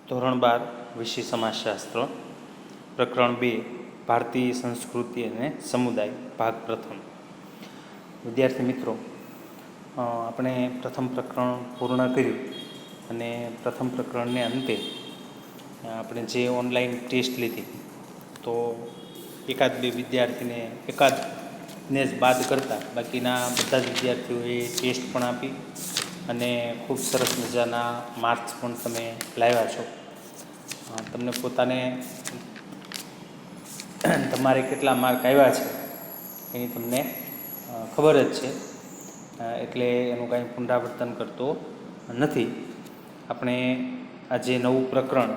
ધોરણ 12 વિષય સમાજશાસ્ત્ર પ્રકરણ 2 ભારતીય સંસ્કૃતિ અને સમુદાય ભાગ પ્રથમ. વિદ્યાર્થી મિત્રો, આપણે પ્રથમ પ્રકરણ પૂર્ણ કર્યું અને પ્રથમ પ્રકરણને અંતે આપણે જે ઓનલાઈન ટેસ્ટ લીધી તો એકાદ બે વિદ્યાર્થીને એકાદને જ બાદ કરતાં બાકીના બધા જ વિદ્યાર્થીઓએ ટેસ્ટ પણ આપી અને ખૂબ સરસ મજાના માર્ક્સ પણ તમે લાવ્યા છો. તમને પોતાને તમારે કેટલા માર્ક આવ્યા છે એની તમને ખબર જ છે, એટલે એનું કાંઈ પુનરાવર્તન કરતો નથી. આપણે આજે નવું પ્રકરણ,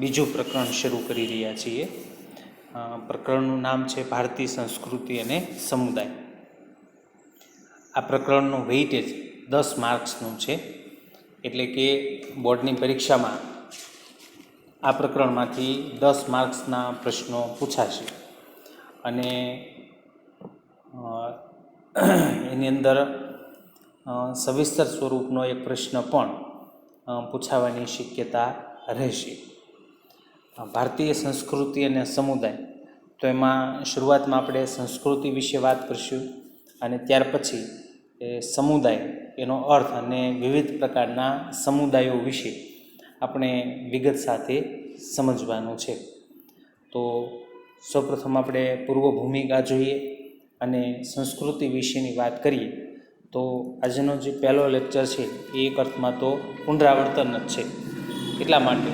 બીજું પ્રકરણ શરૂ કરી રહ્યા છીએ. પ્રકરણનું નામ છે ભારતીય સંસ્કૃતિ અને સમુદાય. આ પ્રકરણનું વેઇટેજ 10 માર્ક્સનું છે, એટલે કે બોર્ડની પરીક્ષામાં આ પ્રકરણમાંથી 10 માર્ક્સના પ્રશ્નો પૂછાશે અને એની અંદર સવિસ્તર સ્વરૂપનો એક પ્રશ્ન પણ પૂછાવાની શક્યતા રહેશે. ભારતીય સંસ્કૃતિ અને સમુદાય, તો એમાં શરૂઆતમાં આપણે સંસ્કૃતિ વિશે વાત કરીશું અને ત્યાર પછી સમુદાય, એનો અર્થ અને વિવિધ પ્રકારના સમુદાયો વિશે આપણે વિગત સાથે સમજવાનું છે. તો સૌપ્રથમ આપણે પૂર્વ ભૂમિકા જોઈએ અને સંસ્કૃતિ વિશેની વાત કરીએ તો આજનો જે પહેલો લેક્ચર છે એ એક અર્થમાં તો પુનરાવર્તન જ છે. એટલા માટે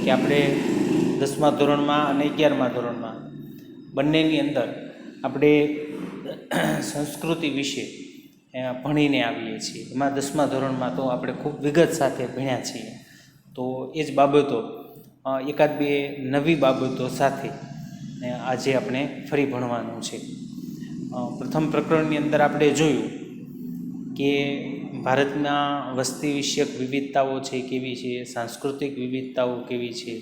કે આપણે 10મા ધોરણમાં અને 11મા ધોરણમાં બંનેની અંદર આપણે સંસ્કૃતિ વિશે ભણીને આવીએ છીએ. એમાં 10મા ધોરણમાં તો આપણે ખૂબ વિગત સાથે ભણ્યા છીએ. તો એ જ બાબતો એકાદ બે નવી બાબતો સાથે આજે આપણે ફરી ભણવાનું છે. પ્રથમ પ્રકરણની અંદર આપણે જોયું કે ભારતના વસ્તી વિષયક વિવિધતાઓ છે કેવી છે, સાંસ્કૃતિક વિવિધતાઓ કેવી છે,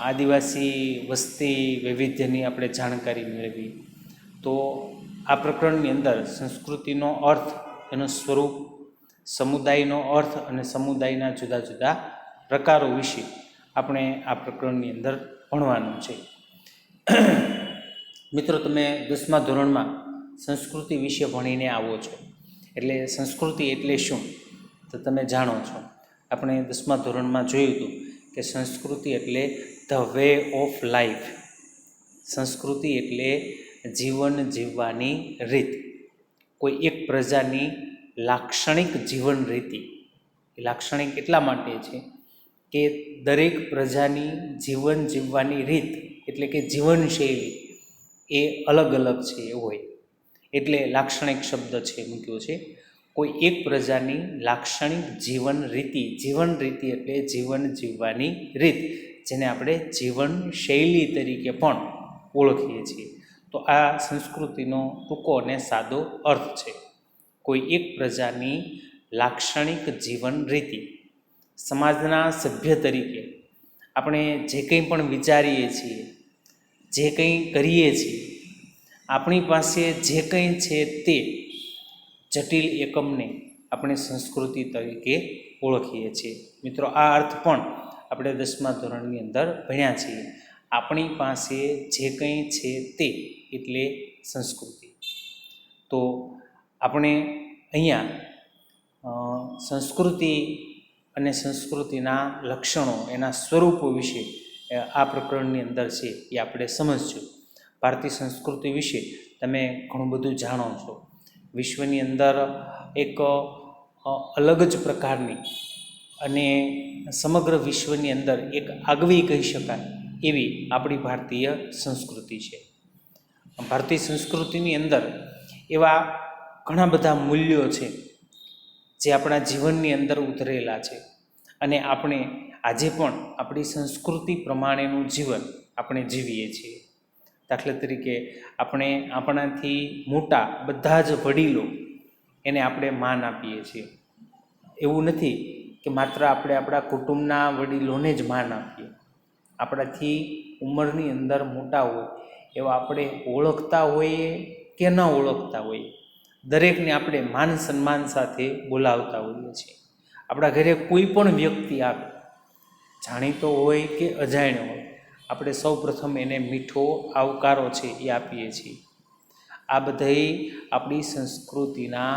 આદિવાસી વસ્તી વૈવિધ્યની આપણે જાણકારી મેળવી. તો આ પ્રકરણની અંદર સંસ્કૃતિનો અર્થ, એનું સ્વરૂપ, સમુદાયનો અર્થ અને સમુદાયના જુદા જુદા પ્રકારો વિશે આપણે આ પ્રકરણની અંદર ભણવાનું છે. મિત્રો, તમે 10મા ધોરણમાં સંસ્કૃતિ વિશે ભણીને આવો છો, એટલે સંસ્કૃતિ એટલે શું તો તમે જાણો છો. આપણે 10મા ધોરણમાં જોયું હતું કે સંસ્કૃતિ એટલે ધ વે ઓફ લાઈફ. સંસ્કૃતિ એટલે જીવન જીવવાની રીત, કોઈ એક પ્રજાની લાક્ષણિક જીવન રીતિ. એ લાક્ષણિક એટલા માટે છે કે દરેક પ્રજાની જીવન જીવવાની રીત એટલે કે જીવનશૈલી એ અલગ અલગ છે હોય, એટલે લાક્ષણિક શબ્દ છે મૂક્યો છે. કોઈ એક પ્રજાની લાક્ષણિક જીવન રીતિ, જીવન રીતિ એટલે જીવન જીવવાની રીત, જેને આપણે જીવનશૈલી તરીકે પણ ઓળખીએ છીએ. તો આ સંસ્કૃતિનો ટૂંકો અને સાદો અર્થ છે. કોઈ એક પ્રજાની લાક્ષણિક જીવન રીતિ. સમાજના સભ્ય તરીકે આપણે જે કંઈ પણ વિચારીએ છીએ, જે કંઈ કરીએ છીએ, આપણી પાસે જે કંઈ છે તે જટિલ એકમને આપણે સંસ્કૃતિ તરીકે ઓળખીએ છીએ. મિત્રો, આ અર્થ પણ આપણે 10મા ધોરણની અંદર ભણ્યા છીએ. આપણી પાસે જે કંઈ છે તે એટલે સંસ્કૃતિ. તો આપણે અહીંયા સંસ્કૃતિ અને સંસ્કૃતિના લક્ષણો, એના સ્વરૂપો વિશે આ પ્રકરણની અંદર છે એ આપણે સમજશું. ભારતીય સંસ્કૃતિ વિશે તમે ઘણું બધું જાણો છો. વિશ્વની અંદર એક અલગ જ પ્રકારની અને સમગ્ર વિશ્વની અંદર એક આગવી કહી શકાય એવી આપણી ભારતીય સંસ્કૃતિ છે. ભારતીય સંસ્કૃતિની અંદર એવા ઘણા બધા મૂલ્યો છે જે આપણા જીવનની અંદર ઉતરેલા છે અને આપણે આજે પણ આપણી સંસ્કૃતિ પ્રમાણેનું જીવન આપણે જીવીએ છીએ. દાખલા તરીકે આપણે આપણાથી મોટા બધા જ વડીલો એને આપણે માન આપીએ છીએ. એવું નથી કે માત્ર આપણે આપણા કુટુંબના વડીલોને જ માન આપીએ. આપણાથી ઉંમરની અંદર મોટા હોય એવા આપણે ઓળખતા હોઈએ કે ન ઓળખતા હોઈએ, દરેકને આપણે માન સન્માન સાથે બોલાવતા હોઈએ છીએ. આપણા ઘરે કોઈ પણ વ્યક્તિ આવે જાણીતો હોય કે અજાણ્યો હોય, આપણે સૌ પ્રથમ એને મીઠો આવકારો છે એ આપીએ છીએ. આ બધાય આપણી સંસ્કૃતિના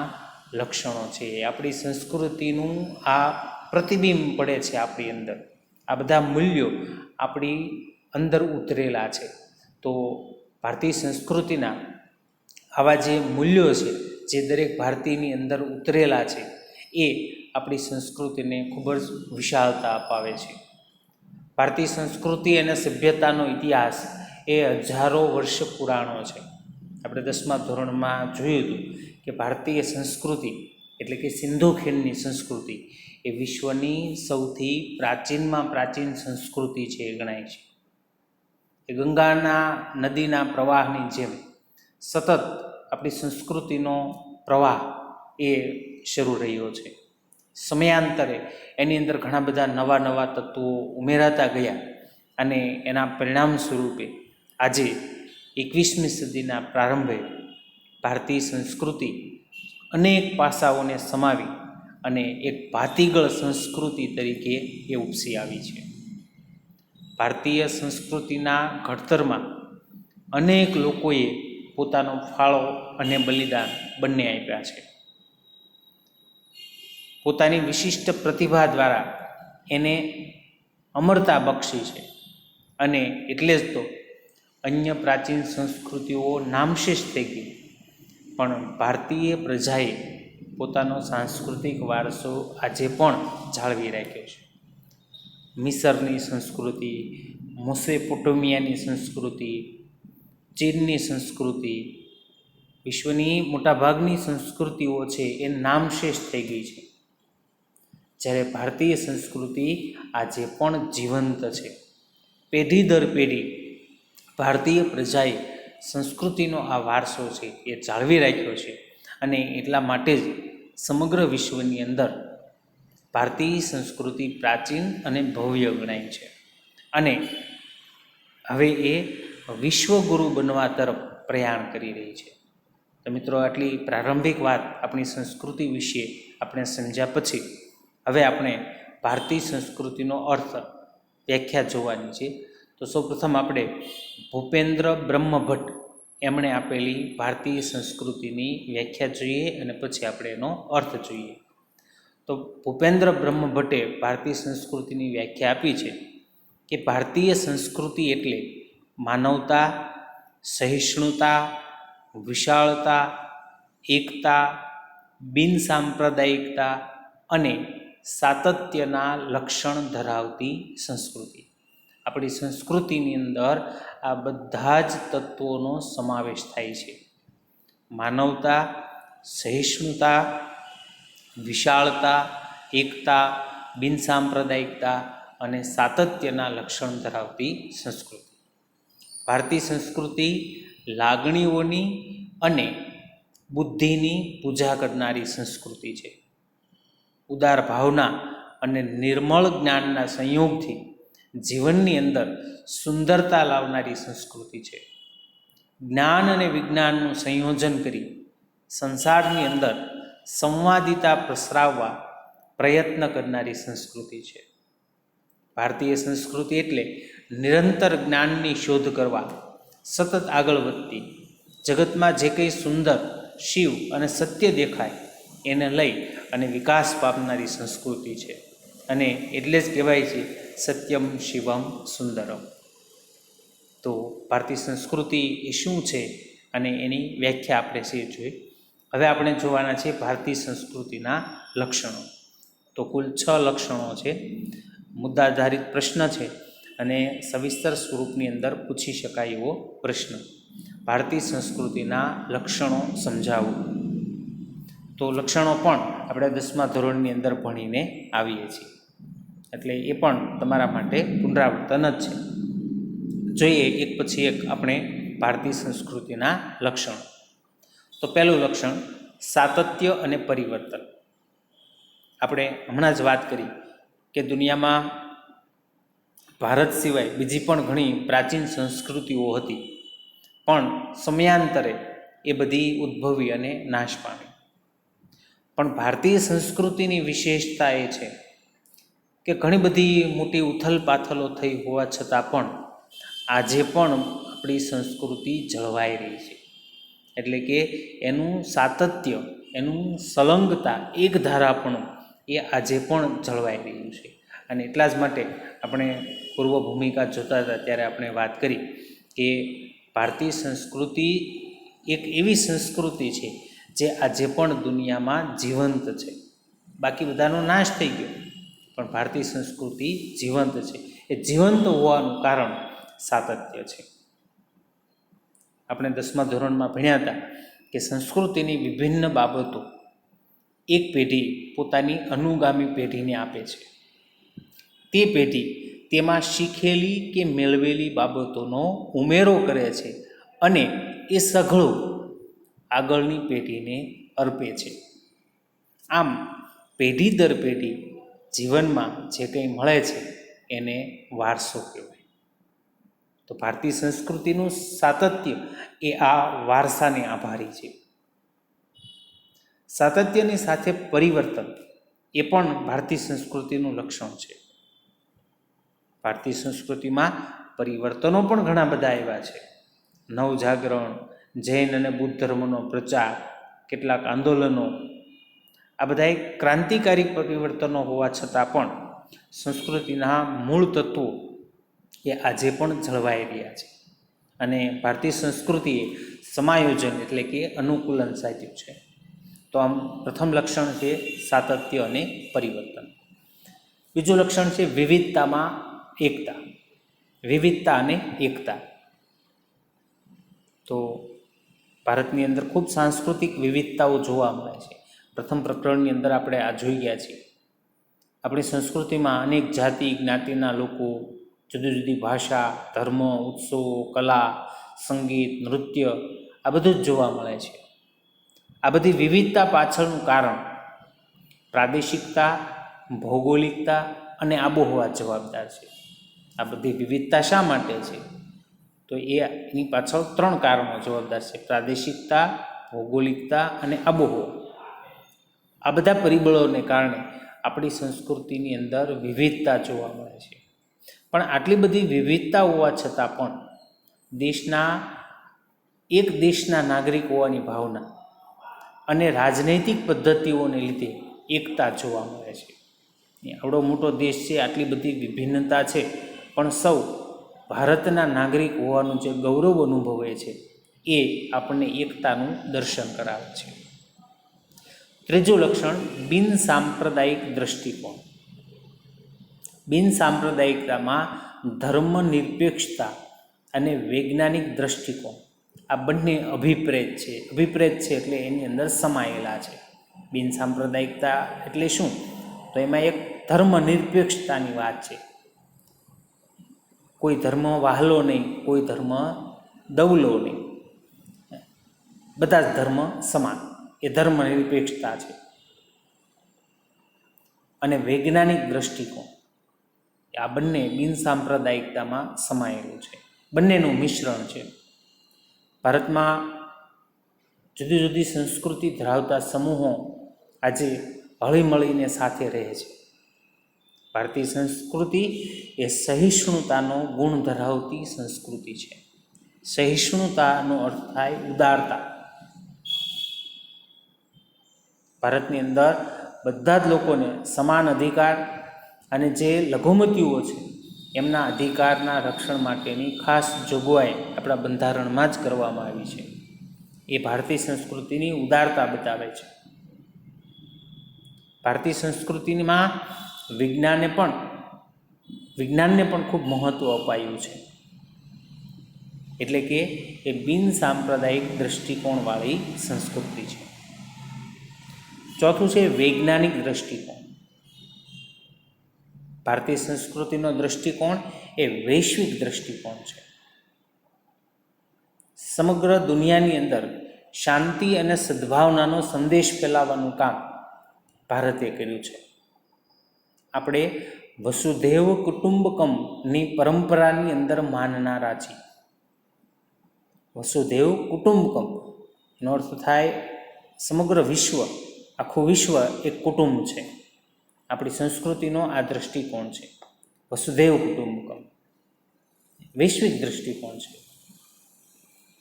લક્ષણો છે. આપણી સંસ્કૃતિનું આ પ્રતિબિંબ પડે છે આપણી અંદર. આ બધા મૂલ્યો આપણી અંદર ઉતરેલા છે. તો ભારતીય સંસ્કૃતિના આવા જે મૂલ્યો છે, જે દરેક ભારતીયની અંદર ઉતરેલા છે, એ આપણી સંસ્કૃતિને ખૂબ જ વિશાળતા અપાવે છે. ભારતીય સંસ્કૃતિ અને સભ્યતાનો ઇતિહાસ એ હજારો વર્ષ પુરાણો છે. આપણે 10મા ધોરણમાં જોયું હતું કે ભારતીય સંસ્કૃતિ એટલે કે સિંધુ ખીણની સંસ્કૃતિ એ વિશ્વની સૌથી પ્રાચીનમાં પ્રાચીન સંસ્કૃતિ છે એ ગણાય છે. એ ગંગાના નદીના પ્રવાહની જેમ સતત આપણી સંસ્કૃતિનો પ્રવાહ એ શરૂ રહ્યો છે. સમયાંતરે એની અંદર ઘણા બધા નવા નવા તત્વો ઉમેરાતા ગયા અને એના પરિણામ સ્વરૂપે આજે 21મી સદીના પ્રારંભે ભારતીય સંસ્કૃતિ અનેક પાસાઓને સમાવી અને એક ભાતીગળ સંસ્કૃતિ તરીકે એ ઉપસી આવી છે. ભારતીય સંસ્કૃતિના ઘડતરમાં અનેક લોકોએ પોતાનો ફાળો અને બલિદાન બંને આપ્યા છે. પોતાની વિશિષ્ટ પ્રતિભા દ્વારા એને અમરતા બક્ષી છે. અને એટલે જ તો અન્ય પ્રાચીન સંસ્કૃતિઓ નામશેષ થઈ ગઈ, પણ ભારતીય પ્રજાએ પોતાનો સાંસ્કૃતિક વારસો આજે પણ જાળવી રાખ્યો છે. મિસરની સંસ્કૃતિ, મોસેપોટેમિયાની સંસ્કૃતિ, ચીનની સંસ્કૃતિ, વિશ્વની મોટાભાગની સંસ્કૃતિઓ છે એ નામશેષ થઈ ગઈ છે, જ્યારે ભારતીય સંસ્કૃતિ આજે પણ જીવંત છે. પેઢી દર પેઢી ભારતીય પ્રજાએ સંસ્કૃતિનો આ વારસો છે એ જાળવી રાખ્યો છે. અને એટલા માટે જ સમગ્ર વિશ્વની અંદર ભારતીય સંસ્કૃતિ પ્રાચીન અને ભવ્ય ગણાય છે. અને હવે એ વિશ્વગુરુ બનવા તરફ પ્રયાણ કરી રહી છે. તો મિત્રો, આટલી પ્રારંભિક વાત આપણી સંસ્કૃતિ વિશે આપણે સમજ્યા પછી હવે આપણે ભારતીય સંસ્કૃતિનો અર્થ વ્યાખ્યા જોવાની છે. તો સૌપ્રથમ આપણે ભૂપેન્દ્ર બ્રહ્મભટ્ટ એમણે આપેલી ભારતીય સંસ્કૃતિની વ્યાખ્યા જોઈએ અને પછી આપણે એનો અર્થ જોઈએ. તો ભૂપેન્દ્ર બ્રહ્મભટ્ટે ભારતીય સંસ્કૃતિની વ્યાખ્યા આપી છે કે ભારતીય સંસ્કૃતિ એટલે માનવતા, સહિષ્ણુતા, વિશાળતા, એકતા, બિનસાંપ્રદાયિકતા અને સાતત્યના લક્ષણ ધરાવતી સંસ્કૃતિ. આપણી સંસ્કૃતિની અંદર આ બધા જ તત્વોનો સમાવેશ થાય છે. માનવતા, સહિષ્ણુતા, વિશાળતા, એકતા, બિનસાંપ્રદાયિકતા અને સાતત્યના લક્ષણ ધરાવતી સંસ્કૃતિ. ભારતીય સંસ્કૃતિ લાગણીઓની અને બુદ્ધિની પૂજા કરનારી સંસ્કૃતિ છે. ઉદાર ભાવના અને નિર્મળ જ્ઞાનના સંયોગથી જીવનની અંદર સુંદરતા લાવનારી સંસ્કૃતિ છે. જ્ઞાન અને વિજ્ઞાનનું સંયોજન કરી સંસારની અંદર સંવાદિતા પ્રસરાવવા પ્રયત્ન કરનારી સંસ્કૃતિ છે. ભારતીય સંસ્કૃતિ એટલે નિરંતર જ્ઞાનની શોધ કરવા સતત આગળ વધતી, જગતમાં જે કંઈ સુંદર, શિવ અને સત્ય દેખાય એને લઈ અને વિકાસ પામનારી સંસ્કૃતિ છે. અને એટલે જ કહેવાય છે સત્યમ શિવમ સુંદરમ. તો ભારતીય સંસ્કૃતિ એ શું છે અને એની વ્યાખ્યા આપણે છે જોઈએ. હવે આપણે જોવાના છે ભારતીય સંસ્કૃતિના લક્ષણો. તો કુલ 6 લક્ષણો છે. મુદ્દાધારિત પ્રશ્ન છે અને સવિસ્તર સ્વરૂપની અંદર પૂછી શકાય એવો પ્રશ્ન. ભારતીય સંસ્કૃતિના લક્ષણો સમજાવો. તો લક્ષણો પણ આપણે 10મા ધોરણની અંદર ભણીને આવીએ છીએ, એટલે એ પણ તમારા માટે પુનરાવર્તન જ છે. જોઈએ એક પછી એક આપણે ભારતીય સંસ્કૃતિના લક્ષણો. તો પહેલું લક્ષણ સાતત્ય અને પરિવર્તન. આપણે હમણાં જ વાત કરી કે દુનિયામાં ભારત સિવાય બીજી પણ ઘણી પ્રાચીન સંસ્કૃતિઓ હતી, પણ સમયાંતરે એ બધી ઉદ્ભવી અને નાશ પામી. પણ ભારતીય સંસ્કૃતિની વિશેષતા એ છે કે ઘણી બધી મોટી ઉથલ પાથલો થઈ હોવા છતાં પણ આજે પણ આપણી સંસ્કૃતિ જળવાઈ રહી છે. એટલે કે એનું સાતત્ય, એનું સલંગતા, એક ધારાપણું એ આજે પણ જળવાઈ રહ્યું છે. અને એટલા જ માટે આપણે પૂર્વ ભૂમિકા જોતા હતા ત્યારે આપણે વાત કરી કે ભારતીય સંસ્કૃતિ એક એવી સંસ્કૃતિ છે જે આજે પણ દુનિયામાં જીવંત છે. બાકી બધાનો નાશ થઈ ગયો, પણ ભારતીય સંસ્કૃતિ જીવંત છે. એ જીવંત હોવાનું કારણ સાતત્ય છે. આપણે 10મા ધોરણમાં ભણ્યા હતા કે સંસ્કૃતિની વિભિન્ન બાબતો એક પેઢી પોતાની અનુગામી પેઢીને આપે છે. તે પેઢી તેમાં શીખેલી કે મેળવેલી બાબતોનો ઉમેરો કરે છે અને એ સઘળું આગળની પેઢીને અર્પે છે. આમ પેઢી દર પેઢી જીવનમાં જે કંઈ મળે છે એને વારસો કહેવાય. તો ભારતીય સંસ્કૃતિનું સાતત્ય એ આ વારસાને આભારી છે. સાતત્યની સાથે પરિવર્તન એ પણ ભારતીય સંસ્કૃતિનું લક્ષણ છે. ભારતીય સંસ્કૃતિમાં પરિવર્તનો પણ ઘણા બધા આવ્યા છે. નવજાગરણ, જૈન અને બુદ્ધ ધર્મનો પ્રચાર, કેટલાક આંદોલનો, આ બધા ક્રાંતિકારી પરિવર્તનો હોવા છતાં પણ સંસ્કૃતિના મૂળ તત્વો એ આજે પણ જળવાઈ રહ્યા છે. અને ભારતીય સંસ્કૃતિએ સમાયોજન એટલે કે અનુકૂલન સાધ્યું છે. તો આમ પ્રથમ લક્ષણ છે સાતત્ય અને પરિવર્તન. બીજું લક્ષણ છે વિવિધતામાં એકતા. વિવિધતા અને એકતા. તો ભારતની અંદર ખૂબ સાંસ્કૃતિક વિવિધતાઓ જોવા મળે છે. પ્રથમ પ્રકરણની અંદર આપણે આ જોઈ ગયા છીએ. આપણી સંસ્કૃતિમાં અનેક જાતિ જ્ઞાતિના લોકો, જુદી જુદી ભાષા, ધર્મ, ઉત્સવો, કલા, સંગીત, નૃત્ય, આ બધું જ જોવા મળે છે. આ બધી વિવિધતા પાછળનું કારણ પ્રાદેશિકતા, ભૌગોલિકતા અને આબોહવા જવાબદાર છે. આ બધી વિવિધતા શા માટે છે? તો એની પાછળ 3 કારણો જવાબદાર છે: પ્રાદેશિકતા, ભૌગોલિકતા અને આબોહવા. આ બધા પરિબળોને કારણે આપણી સંસ્કૃતિની અંદર વિવિધતા જોવા મળે છે. પણ આટલી બધી વિવિધતા હોવા છતાં પણ દેશના નાગરિક હોવાની ભાવના અને રાજનૈતિક પદ્ધતિઓને લીધે એકતા જોવા મળે છે. આવડો મોટો દેશ છે, આટલી બધી વિભિન્નતા છે, પણ સૌ ભારતના નાગરિક હોવાનું જે ગૌરવ અનુભવે છે એ આપણને એકતાનું દર્શન કરાવે છે. ત્રીજું લક્ષણ બિનસાંપ્રદાયિક દૃષ્ટિકોણ. બિનસાંપ્રદાયિકતામાં ધર્મનિરપેક્ષતા અને વૈજ્ઞાનિક દૃષ્ટિકોણ, આ બંને અભિપ્રેત છે. અભિપ્રેત છે એટલે એની અંદર સમાયેલા છે. બિનસાંપ્રદાયિકતા એટલે શું? તો એમાં એક ધર્મનિરપેક્ષતાની વાત છે. કોઈ ધર્મ વહાલો નહીં, કોઈ ધર્મ દવલો નહીં, બધા જ ધર્મ સમાન, એ ધર્મનિરપેક્ષતા છે. અને વૈજ્ઞાનિક દૃષ્ટિકોણ, આ બંને બિનસાંપ્રદાયિકતામાં સમાયેલું છે. બંનેનું મિશ્રણ છે. ભારતમાં જુદી જુદી સંસ્કૃતિ ધરાવતા સમૂહો આજે હળીમળીને સાથે રહે છે. ભારતીય સંસ્કૃતિ એ સહિષ્ણુતાનો ગુણ ધરાવતી સંસ્કૃતિ છે. સહિષ્ણુતાનો અર્થ થાય ઉદારતા. ભારતની અંદર બધા જ લોકોને સમાન અધિકાર અને જે લઘુમતીઓ છે એમના અધિકારના રક્ષણ માટેની ખાસ જોગવાઈ આપણા બંધારણમાં જ કરવામાં આવી છે. એ ભારતીય સંસ્કૃતિની ઉદારતા બતાવે છે. ભારતીય સંસ્કૃતિમાં વિજ્ઞાનને પણ ખૂબ મહત્ત્વ અપાયું છે. એટલે કે એ બિનસાંપ્રદાયિક દૃષ્ટિકોણવાળી સંસ્કૃતિ છે. ચોથું છે વૈજ્ઞાનિક દૃષ્ટિકોણ. ભારતીય સંસ્કૃતિનો દૃષ્ટિકોણ એ વૈશ્વિક દૃષ્ટિકોણ છે. સમગ્ર દુનિયાની અંદર શાંતિ અને સદ્ભાવનાનો સંદેશ ફેલાવવાનું કામ ભારતે કર્યું છે. આપણે વસુધૈવ કુટુંબકમની પરંપરાની અંદર માનનારા છીએ. વસુધૈવ કુટુંબકમ એનો અર્થ થાય સમગ્ર વિશ્વ, આખું વિશ્વ એક કુટુંબ છે. આપણી સંસ્કૃતિનો આ દૃષ્ટિકોણ છે. વસુધૈવ કુટુંબકમ વૈશ્વિક દૃષ્ટિકોણ છે.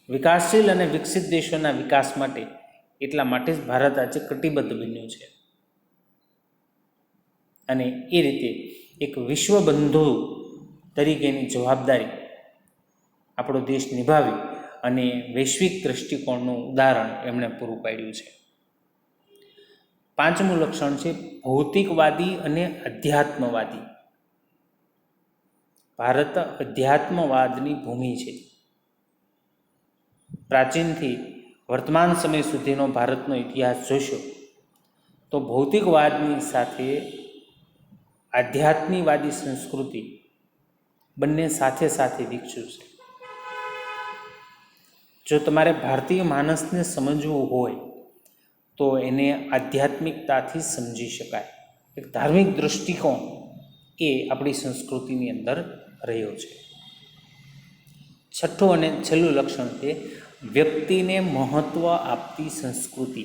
વિકાસશીલ અને વિકસિત દેશોના વિકાસ માટે, એટલા માટે જ ભારત આજે કટિબદ્ધ બન્યું છે. અને એ રીતે એક વિશ્વબંધુ તરીકેની જવાબદારી આપણો દેશ નિભાવી અને વૈશ્વિક દૃષ્ટિકોણનું ઉદાહરણ એમણે પૂરું પાડ્યું છે. પાંચમું લક્ષણ છે ભૌતિકવાદી અને અધ્યાત્મવાદી. ભારત અધ્યાત્મવાદની ભૂમિ છે. પ્રાચીનથી વર્તમાન સમય સુધીનો ભારતનો ઇતિહાસ જોશો તો ભૌતિકવાદની સાથે આધ્યાત્મિકવાદી સંસ્કૃતિ બંને સાથે સાથે વિકસ્યું છે. જો તમારે ભારતીય માણસને સમજવું હોય તો એને આધ્યાત્મિકતાથી સમજી શકાય. એક ધાર્મિક દૃષ્ટિકોણ એ આપણી સંસ્કૃતિની અંદર રહ્યો છે. છઠ્ઠું અને છેલ્લું લક્ષણ છે વ્યક્તિને મહત્ત્વ આપતી સંસ્કૃતિ.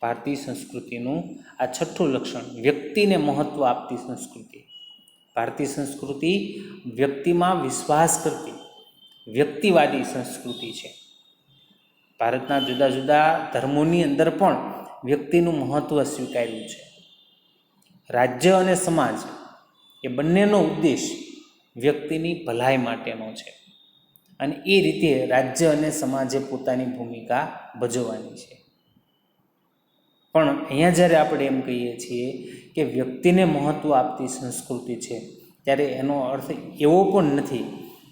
ભારતીય સંસ્કૃતિનું આ છઠ્ઠું લક્ષણ, વ્યક્તિને મહત્ત્વ આપતી સંસ્કૃતિ. ભારતીય સંસ્કૃતિ વ્યક્તિમાં વિશ્વાસ કરતી વ્યક્તિવાદી સંસ્કૃતિ છે. ભારતના જુદા જુદા ધર્મોની અંદર પણ વ્યક્તિનું મહત્ત્વ સ્વીકાર્યું છે. રાજ્ય અને સમાજ એ બંનેનો ઉદ્દેશ વ્યક્તિની ભલાઈ માટેનો છે અને એ રીતે રાજ્ય અને સમાજે પોતાની ભૂમિકા ભજવવાની છે. પણ અહીંયા જ્યારે આપણે એમ કહીએ છીએ કે વ્યક્તિને મહત્ત્વ આપતી સંસ્કૃતિ છે, ત્યારે એનો અર્થ એવો પણ નથી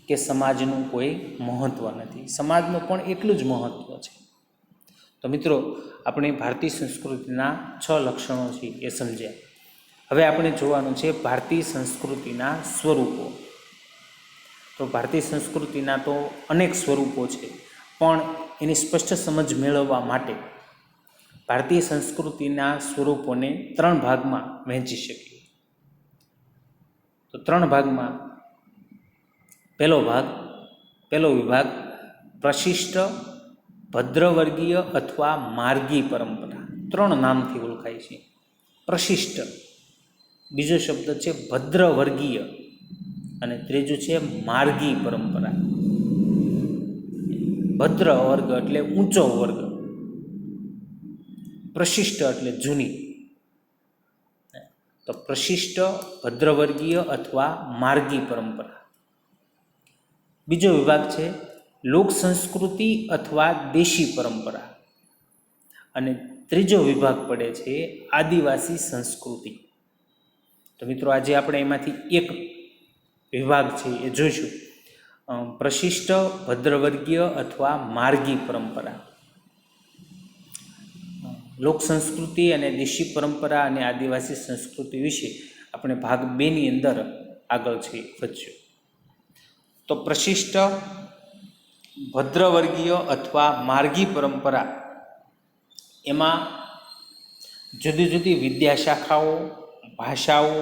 કે સમાજનું કોઈ મહત્ત્વ નથી. સમાજનું પણ એટલું જ મહત્ત્વ છે. તો મિત્રો, આપણે ભારતીય સંસ્કૃતિના 6 લક્ષણો છે એ સમજ્યા. હવે આપણે જોવાનું છે ભારતીય સંસ્કૃતિના સ્વરૂપો. તો ભારતીય સંસ્કૃતિના તો અનેક સ્વરૂપો છે, પણ એની સ્પષ્ટ સમજ મેળવવા માટે ભારતીય સંસ્કૃતિના સ્વરૂપોને 3 ભાગમાં વહેંચી શકીએ. તો 3 ભાગમાં પહેલો વિભાગ પ્રશિષ્ટ, ભદ્રવર્ગીય અથવા માર્ગી પરંપરા. 3 નામથી ઓળખાય છે. પ્રશિષ્ટ, બીજો શબ્દ છે ભદ્રવર્ગીય અને ત્રીજું છે માર્ગી પરંપરા. ભદ્ર વર્ગ એટલે ઊંચો વર્ગ, પ્રશિષ્ટ એટલે જૂની. તો પ્રશિષ્ટ, ભદ્રવર્ગીય અથવા માર્ગી પરંપરા. બીજો વિભાગ છે લોક સંસ્કૃતિ અથવા દેશી પરંપરા અને ત્રીજો વિભાગ પડે છે આદિવાસી સંસ્કૃતિ. તો મિત્રો, આજે આપણે એમાંથી એક વિભાગ છે એ જોઈશું, પ્રશિષ્ટ, ભદ્રવર્ગીય અથવા માર્ગી પરંપરા. લોક સંસ્કૃતિ અને દેશી પરંપરા અને આદિવાસી સંસ્કૃતિ વિશે આપણે ભાગ 2ની અંદર આગળ છે વધશું. તો પ્રશિષ્ટ, ભદ્રવર્ગીય અથવા માર્ગી પરંપરા, એમાં જુદી જુદી વિદ્યાશાખાઓ, ભાષાઓ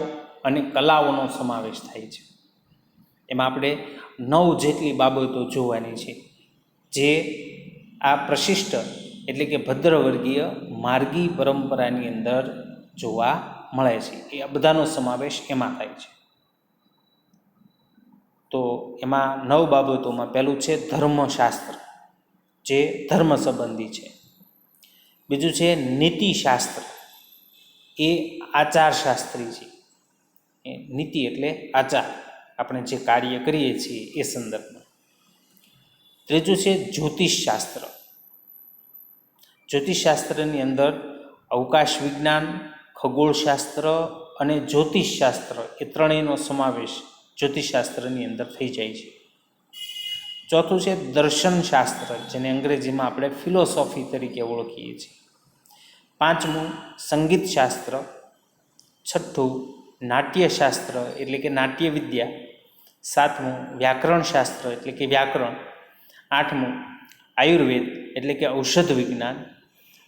અને કલાઓનો સમાવેશ થાય છે. એમાં આપણે 9 જેટલી બાબતો જોવાની છે, જે આ પ્રશિષ્ટ એટલે કે ભદ્રવર્ગીય માર્ગી પરંપરાની અંદર જોવા મળે છે. એ બધાનો સમાવેશ એમાં થાય છે. તો એમાં 9 બાબતોમાં પહેલું છે ધર્મશાસ્ત્ર, જે ધર્મ સંબંધી છે. બીજું છે નીતિશાસ્ત્ર, એ આચારશાસ્ત્રી છે. નીતિ એટલે આચાર, આપણે જે કાર્ય કરીએ છીએ એ સંદર્ભમાં. ત્રીજું છે જ્યોતિષશાસ્ત્ર. જ્યોતિષશાસ્ત્રની અંદર અવકાશ વિજ્ઞાન, ખગોળશાસ્ત્ર અને જ્યોતિષશાસ્ત્ર એ ત્રણેયનો સમાવેશ જ્યોતિષશાસ્ત્રની અંદર થઈ જાય છે. ચોથું છે દર્શનશાસ્ત્ર, જેને અંગ્રેજીમાં આપણે ફિલોસોફી તરીકે ઓળખીએ છીએ. પાંચમું સંગીતશાસ્ત્ર. છઠ્ઠું નાટ્યશાસ્ત્ર એટલે કે નાટ્ય વિદ્યા. સાતમું વ્યાકરણશાસ્ત્ર એટલે કે વ્યાકરણ. આઠમું આયુર્વેદ એટલે કે ઔષધ વિજ્ઞાન.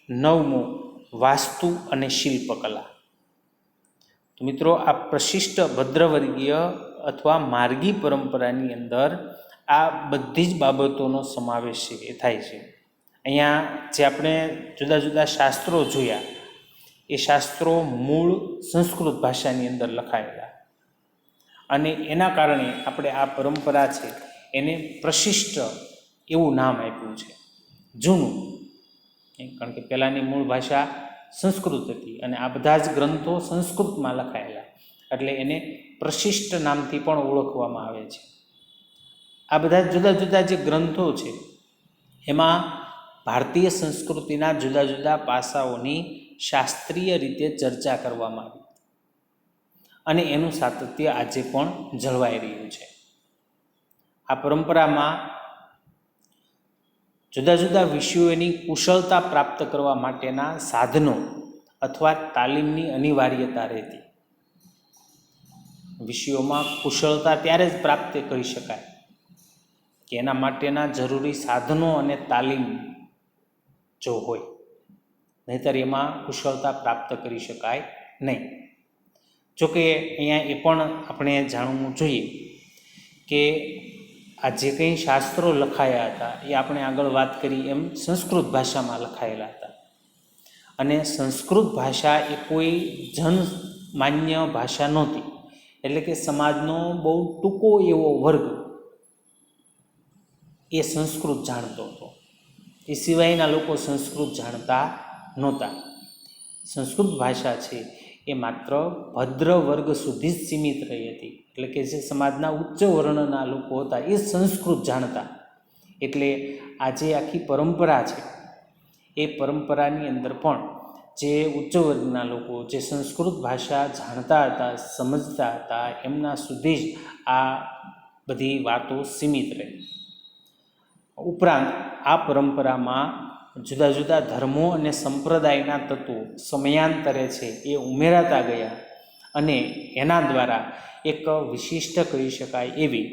નવમું વાસ્તુ અને શિલ્પકલા. તો મિત્રો, આ પ્રશિષ્ટ, ભદ્રવર્ગીય અથવા માર્ગી પરંપરાની અંદર આ બધી જ બાબતોનો સમાવેશ છે એ થાય છે. અહીંયા જે આપણે જુદા જુદા શાસ્ત્રો જોયા એ શાસ્ત્રો મૂળ સંસ્કૃત ભાષાની અંદર લખાયેલા, અને એના કારણે આપણે આ પરંપરા છે એને પ્રશિષ્ટ એવું નામ આપ્યું છે, જૂનું. કારણ કે પહેલાંની મૂળ ભાષા સંસ્કૃત હતી અને આ બધા જ ગ્રંથો સંસ્કૃતમાં લખાયેલા, એટલે એને પ્રશિષ્ટ નામથી પણ ઓળખવામાં આવે છે. આ બધા જુદા જુદા જે ગ્રંથો છે એમાં ભારતીય સંસ્કૃતિના જુદા જુદા પાસાઓની શાસ્ત્રીય રીતે ચર્ચા કરવામાં આવી અને એનું સાતત્ય આજે પણ જળવાઈ રહ્યું છે. આ પરંપરામાં જુદા જુદા વિષયોની કુશળતા પ્રાપ્ત કરવા માટેના સાધનો અથવા તાલીમની અનિવાર્યતા રહેતી. વિષયોમાં કુશળતા ત્યારે જ પ્રાપ્ત કરી શકાય કે એના માટેના જરૂરી સાધનો અને તાલીમ જો હોય, નહીંતર એમાં કુશળતા પ્રાપ્ત કરી શકાય નહીં. જોકે અહીંયા એ પણ આપણે જાણવું જોઈએ કે આ જે કંઈ શાસ્ત્રો લખાયા હતા એ આપણે આગળ વાત કરી એમ સંસ્કૃત ભાષામાં લખાયેલા હતા, અને સંસ્કૃત ભાષા એ કોઈ જનમાન્ય ભાષા નહોતી. એટલે કે સમાજનો બહુ ટૂંકો એવો વર્ગ એ સંસ્કૃત જાણતો હતો, એ સિવાયના લોકો સંસ્કૃત જાણતા નહોતા. સંસ્કૃત ભાષા છે એ માત્ર ભદ્ર વર્ગ સુધી જ સીમિત રહી હતી. એટલે કે જે સમાજના ઉચ્ચ વર્ણના લોકો હતા એ સંસ્કૃત જાણતા. એટલે આ જે આખી પરંપરા છે એ પરંપરાની અંદર પણ જે ઉચ્ચ વર્ગના લોકો જે સંસ્કૃત ભાષા જાણતા હતા, સમજતા હતા, એમના સુધી જ આ બધી વાતો સીમિત રહી. ઉપરાંત આ પરંપરામાં જુદા જુદા ધર્મો અને સંપ્રદાયના તત્વો સમયાંતરે છે એ ઉમેરાતા ગયા અને એના દ્વારા એક વિશિષ્ટ કહી શકાય એવી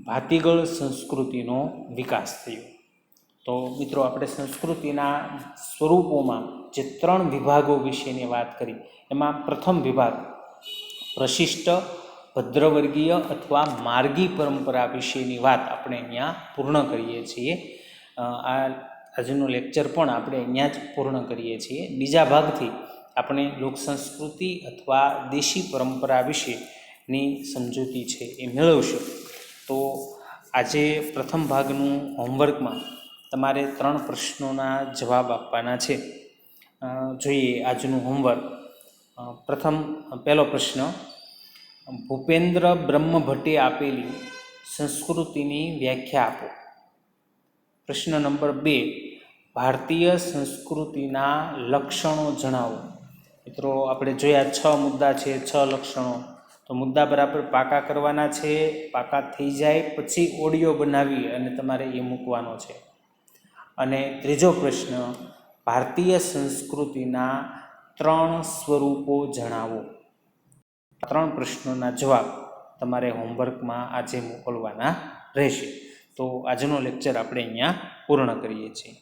ભાતીગળ સંસ્કૃતિનો વિકાસ થયો. તો મિત્રો, આપણે સંસ્કૃતિના સ્વરૂપોમાં જે 3 વિભાગો વિશેની વાત કરી, એમાં પ્રથમ વિભાગ પ્રશિષ્ટ, ભદ્રવર્ગીય અથવા માર્ગી પરંપરા વિશેની વાત આપણે અહીંયા પૂર્ણ કરીએ છીએ. આજનું લેક્ચર પણ આપણે અહીંયા જ પૂર્ણ કરીએ છીએ. બીજા ભાગથી આપણે લોકસંસ્કૃતિ અથવા દેશી પરંપરા વિશેની સમજૂતી છે એ મેળવશું. તો આજે પ્રથમ ભાગનું હોમવર્કમાં તમારે 3 પ્રશ્નોના જવાબ આપવાના છે. જોઈએ આજનું હોમવર્ક. પહેલો પ્રશ્ન, ભૂપેન્દ્ર બ્રહ્મભટ્ટે આપેલી સંસ્કૃતિની વ્યાખ્યા આપો. પ્રશ્ન નંબર 2, ભારતીય સંસ્કૃતિના લક્ષણો જણાવો. મિત્રો, આપણે જોયા 6 મુદ્દા છે, 6 લક્ષણો. તો મુદ્દા બરાબર પાકા કરવાના છે. પાકા થઈ જાય પછી ઓડિયો બનાવી અને તમારે એ મૂકવાનો છે. અને ત્રીજો પ્રશ્ન, ભારતીય સંસ્કૃતિના 3 સ્વરૂપો જણાવો. 3 પ્રશ્નોના જવાબ તમારે હોમવર્કમાં આજે મોકલવાના રહેશે. તો આજનો લેક્ચર આપણે અહીંયા પૂર્ણ કરીએ છીએ.